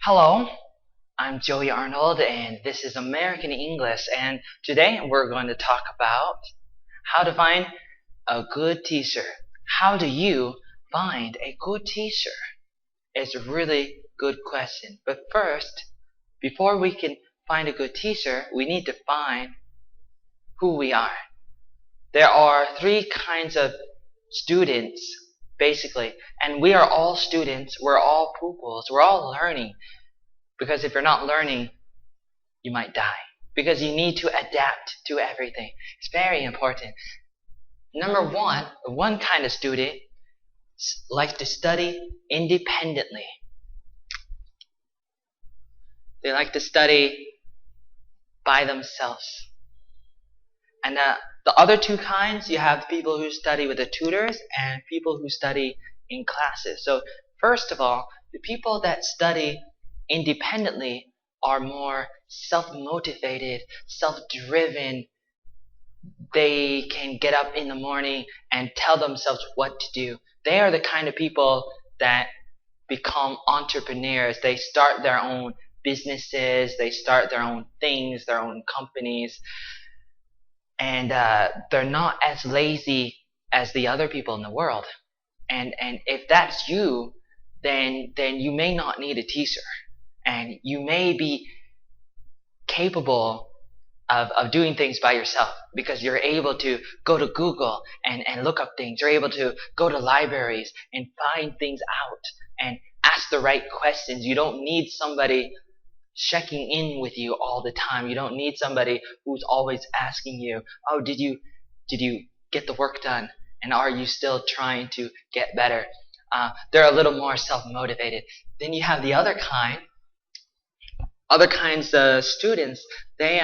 Hello, I'm Joey Arnold and this is American English, and today we're going to talk about how to find a good teacher. How do you find a good teacher? It's a really good question. But first, before we can find a good teacher, we need to find who we are. There are three kinds of students, basically, and we are all students, we're all pupils, we're all learning. Because if you're not learning, you might die. Because you need to adapt to everything. It's very important. Number one kind of student likes to study independently. They like to study by themselves. And the other two kinds, you have people who study with the tutors and people who study in classes. So first of all, the people that study independently are more self-motivated, self-driven. They can get up in the morning and tell themselves what to do. They are the kind of people that become entrepreneurs. They start their own businesses, they start their own things, their own companies, and they're not as lazy as the other people in the world. And if that's you, then you may not need a teacher. And you may be capable of doing things by yourself because you're able to go to Google and look up things. You're able to go to libraries and find things out and ask the right questions. You don't need somebody checking in with you all the time. You don't need somebody who's always asking you, oh, did you get the work done? And are you still trying to get better? They're a little more self-motivated. Then you have the other kinds of students. They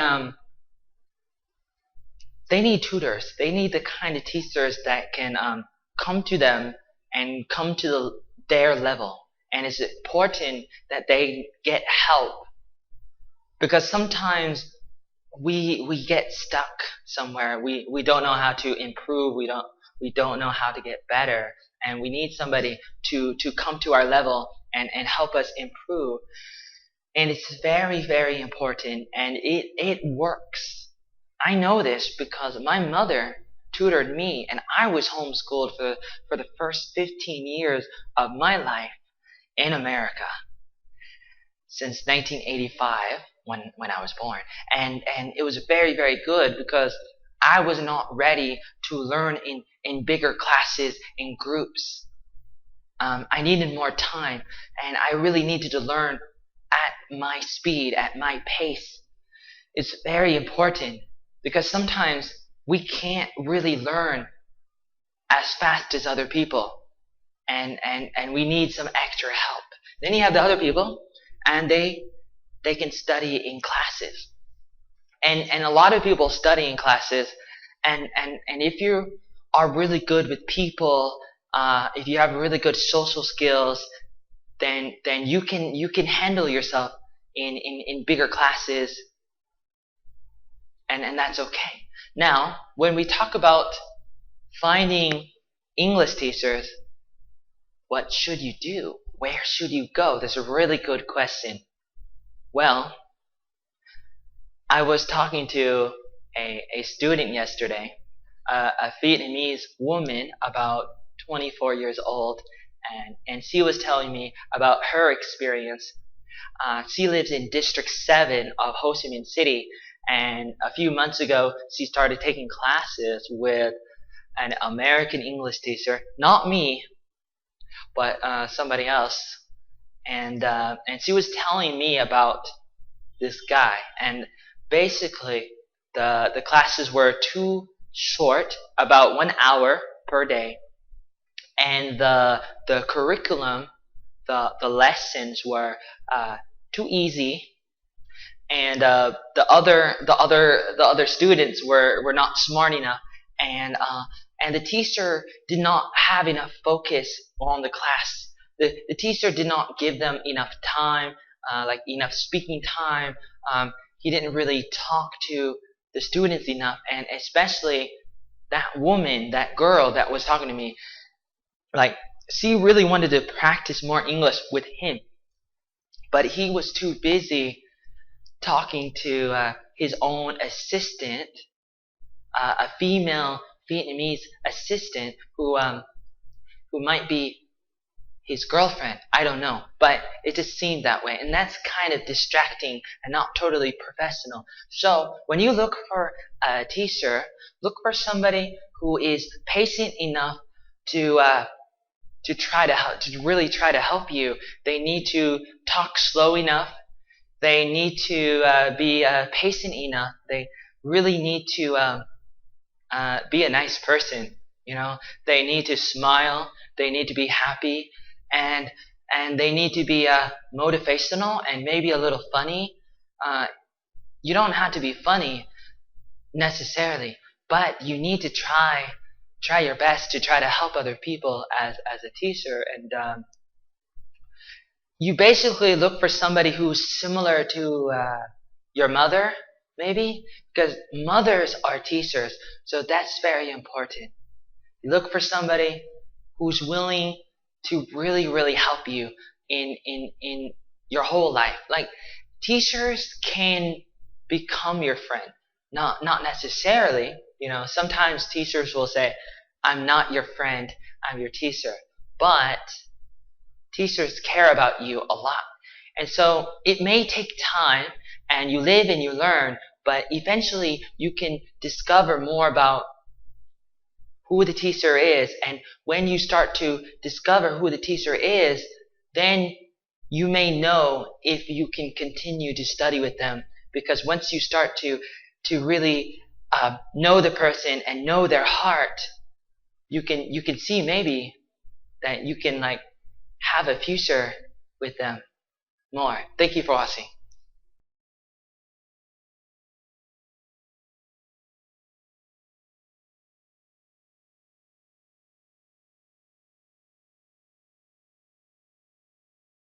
need tutors. They need the kind of teachers that can come to them and come to their level. And it's important that they get help, because sometimes we get stuck somewhere. We don't know how to improve. We don't know how to get better, and we need somebody to come to our level and help us improve. And it's very, very important, and it works. I know this because my mother tutored me, and I was homeschooled for the first 15 years of my life in America, since 1985, when I was born. And it was very, very good because I was not ready to learn in bigger classes, in groups. I needed more time, and I really needed to learn at my speed, at my pace. It's very important because sometimes we can't really learn as fast as other people, and we need some extra help. Then you have the other people, and they can study in classes, and a lot of people study in classes, and if you are really good with people, if you have really good social skills, then you can handle yourself in bigger classes, and that's okay. Now, when we talk about finding English teachers, what should you do? Where should you go? That's a really good question. Well, I was talking to a student yesterday, a Vietnamese woman about 24 years old, and she was telling me about her experience. She lives in District 7 of Ho Chi Minh City, and a few months ago she started taking classes with an American English teacher, not me, but somebody else. And she was telling me about this guy, and basically the classes were too short, about 1 hour per day, and the curriculum, the lessons were too easy, and the other students were not smart enough, and the teacher did not have enough focus on the class. The teacher did not give them enough time, like enough speaking time. He didn't really talk to the students enough, and especially that woman, that girl that was talking to me, like she really wanted to practice more English with him. but he was too busy talking to his own assistant, a female Vietnamese assistant who might be his girlfriend. I don't know, but it just seemed that way, and that's kind of distracting and not totally professional. So when you look for a teacher, look for somebody who is patient enough to really try to help you. They need to talk slow enough. They need to be patient enough. They really need to be a nice person. They need to smile. They need to be happy, and they need to be motivational and maybe a little funny. You don't have to be funny necessarily, but you need to try your best to try to help other people as a teacher. And you basically look for somebody who's similar to your mother, maybe, because mothers are teachers, so that's very important. You look for somebody who's willing to really, really help you in your whole life. Like, teachers can become your friend. Not necessarily. Sometimes teachers will say, I'm not your friend, I'm your teacher. But teachers care about you a lot. And so it may take time, and you live and you learn, but eventually you can discover more about who the teacher is. And when you start to discover who the teacher is, then you may know if you can continue to study with them. Because once you start to really know the person and know their heart, you can see maybe that you can have a future with them more. Thank you for watching.